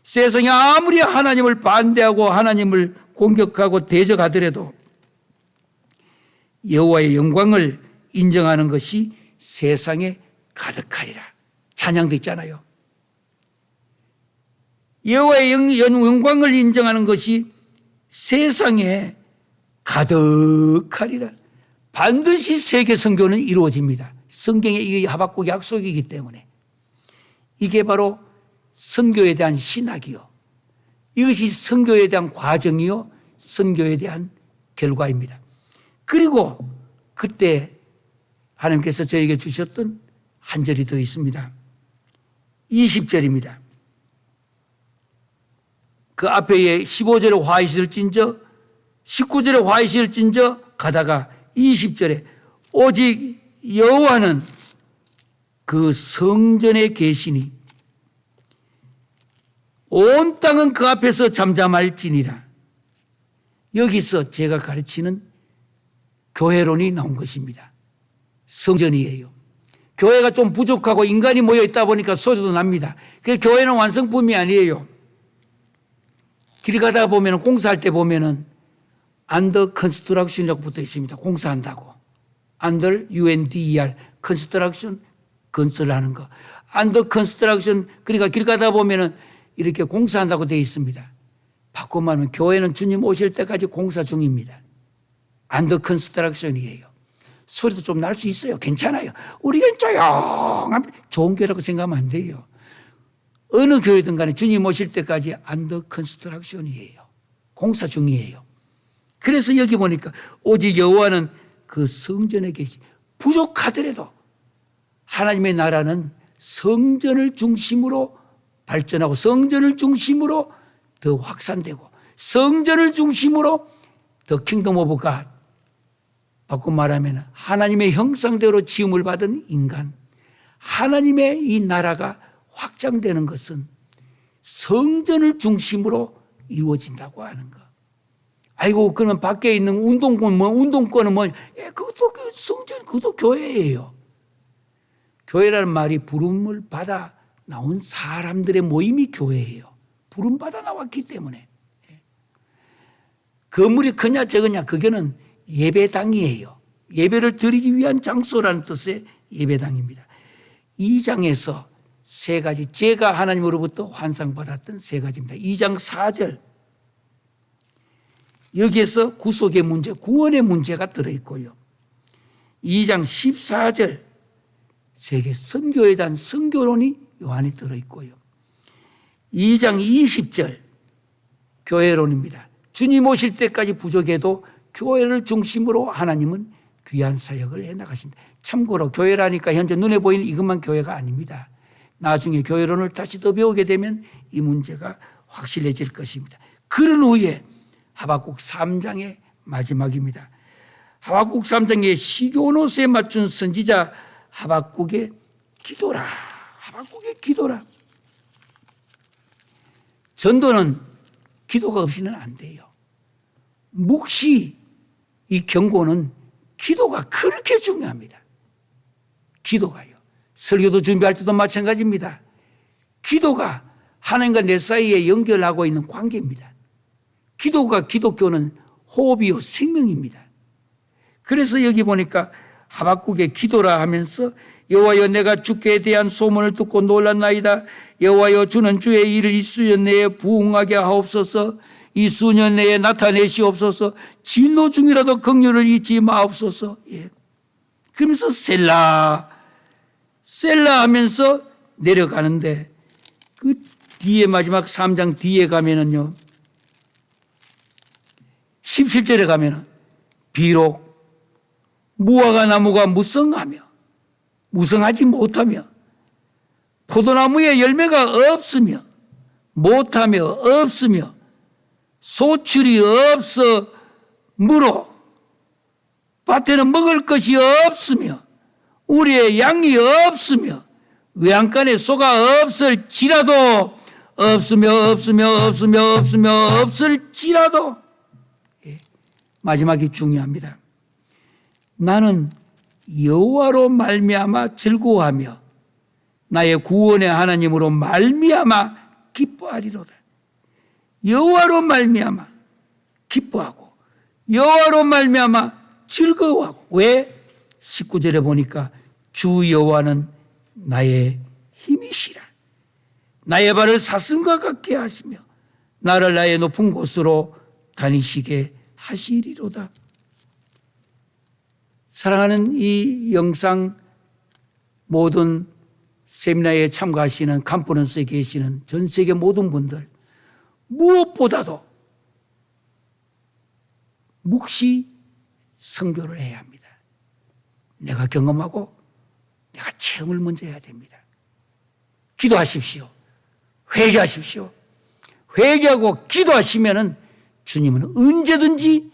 세상이 아무리 하나님을 반대하고 하나님을 공격하고 대적하더라도 여호와의 영광을 인정하는 것이 세상에 가득하리라. 찬양도 있잖아요. 여호와의 영광을 인정하는 것이 세상에 가득하리라. 반드시 세계 선교는 이루어집니다. 성경에 이게 하박국 약속이기 때문에 이게 바로 선교에 대한 신학이요. 이것이 선교에 대한 과정이요, 선교에 대한 결과입니다. 그리고 그때 하나님께서 저에게 주셨던 한 절이 더 있습니다. 20절입니다. 그 앞에 15절에 화 있을진저, 19절에 화 있을진저 가다가 20절에 오직 여호와는 그 성전에 계시니 온 땅은 그 앞에서 잠잠할지니라. 여기서 제가 가르치는 교회론이 나온 것입니다. 성전이에요. 교회가 좀 부족하고 인간이 모여 있다 보니까 소리도 납니다. 그래서 교회는 완성품이 아니에요. 길 가다 보면 공사할 때 보면은 under construction이라고 붙어 있습니다. 공사한다고. under UNDER construction 건설하는 거. under construction 그러니까 길 가다 보면은 이렇게 공사한다고 되어 있습니다. 바꿔 말하면 교회는 주님 오실 때까지 공사 중입니다. under construction이에요. 소리도 좀 날 수 있어요. 괜찮아요. 우리가 조용하면 좋은 교회라고 생각하면 안 돼요. 어느 교회든 간에 주님 오실 때까지 under construction이에요. 공사 중이에요. 그래서 여기 보니까 오직 여호와는 그 성전에 계시. 부족하더라도 하나님의 나라는 성전을 중심으로 발전하고 성전을 중심으로 더 확산되고 성전을 중심으로 더 킹덤 오브 갓, 바꿔 말하면 하나님의 형상대로 지음을 받은 인간, 하나님의 이 나라가 확장되는 것은 성전을 중심으로 이루어진다고 하는 것. 아이고, 그러면 밖에 있는 운동권은 그것도 성전, 그것도 교회예요. 교회라는 말이 부름을 받아 나온 사람들의 모임이 교회예요. 부름 받아 나왔기 때문에. 건물이 크냐 적으냐 그게는 예배당이에요. 예배를 드리기 위한 장소라는 뜻의 예배당입니다. 이 장에서 세 가지, 제가 하나님으로부터 환상받았던 세 가지입니다. 2장 4절. 여기에서 구속의 문제, 구원의 문제가 들어있고요. 2장 14절, 세계 선교에 대한 선교론이 요 안에 들어있고요. 2장 20절, 교회론입니다. 주님 오실 때까지 부족해도 교회를 중심으로 하나님은 귀한 사역을 해나가신다. 참고로 교회라니까 현재 눈에 보이는 이것만 교회가 아닙니다. 나중에 교회론을 다시 더 배우게 되면 이 문제가 확실해질 것입니다. 그런 후에 하박국 3장의 마지막입니다. 하박국 3장의 시교노스에 맞춘 선지자 하박국의 기도라. 하박국의 기도라. 전도는 기도가 없이는 안 돼요. 묵시 이 경고는 기도가 그렇게 중요합니다. 기도가요. 설교도 준비할 때도 마찬가지입니다. 기도가 하나님과 내 사이에 연결하고 있는 관계입니다. 기도가 기독교는 호흡이요 생명입니다. 그래서 여기 보니까 하박국의 기도라 하면서 여호와여 내가 주께 대한 소문을 듣고 놀랐나이다. 여호와여 주는 주의 일을 이 수년 내에 부응하게 하옵소서. 이 수년 내에 나타내시옵소서. 진노 중이라도 긍휼을 잊지 마옵소서. 예. 그러면서 셀라 하면서 내려가는데 그 뒤에 마지막 3장 뒤에 가면은요 17절에 가면은 비록 무화과 나무가 무성하지 못하며 포도나무에 열매가 없으며 못하며 없으며 소출이 없어 물어 밭에는 먹을 것이 없으며 우리의 양이 없으며 외양간에 소가 없을지라도 없을지라도 마지막이 중요합니다. 나는 여호와로 말미암아 즐거워하며 나의 구원의 하나님으로 말미암아 기뻐하리로다. 여호와로 말미암아 기뻐하고 여호와로 말미암아 즐거워하고. 왜? 19절에 보니까 주 여호와는 나의 힘이시라. 나의 발을 사슴과 같게 하시며 나를 나의 높은 곳으로 다니시게 하시리로다. 사랑하는 이 영상 모든 세미나에 참가하시는 컨퍼런스에 계시는 전 세계 모든 분들, 무엇보다도 묵시 선교를 해야 합니다. 내가 경험하고 내가 체험을 먼저 해야 됩니다. 기도하십시오. 회개하십시오. 회개하고 기도하시면은 주님은 언제든지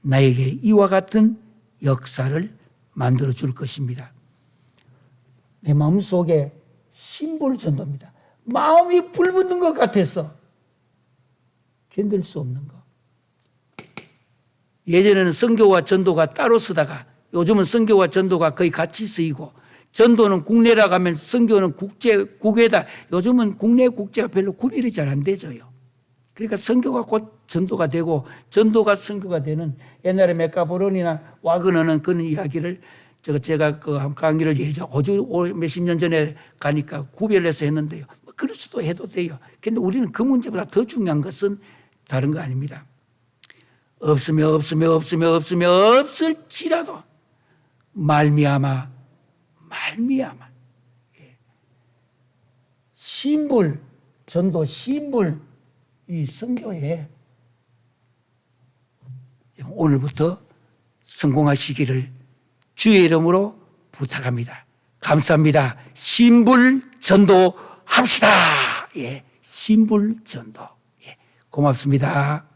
나에게 이와 같은 역사를 만들어 줄 것입니다. 내 마음속에 심볼 전도입니다. 마음이 불붙는 것 같아서 견딜 수 없는 것. 예전에는 선교와 전도가 따로 쓰다가 요즘은 선교와 전도가 거의 같이 쓰이고 전도는 국내라 가면 선교는 국외다. 요즘은 국내 국제가 별로 구별이 잘 안 되죠요. 그러니까 선교가 곧 전도가 되고 전도가 선교가 되는 옛날에 메카보론이나 와그너는 그런 이야기를 제가 그 강의를 예전 몇십 년 전에 가니까 구별해서 했는데요. 뭐 그럴 수도 해도 돼요. 그런데 우리는 그 문제보다 더 중요한 것은 다른 거 아닙니다. 없을지라도 말미암아 신불 전도 신불 이 선교에 오늘부터 성공하시기를 주의 이름으로 부탁합니다. 감사합니다. 신불 전도 합시다. 예, 신불 전도. 예, 고맙습니다.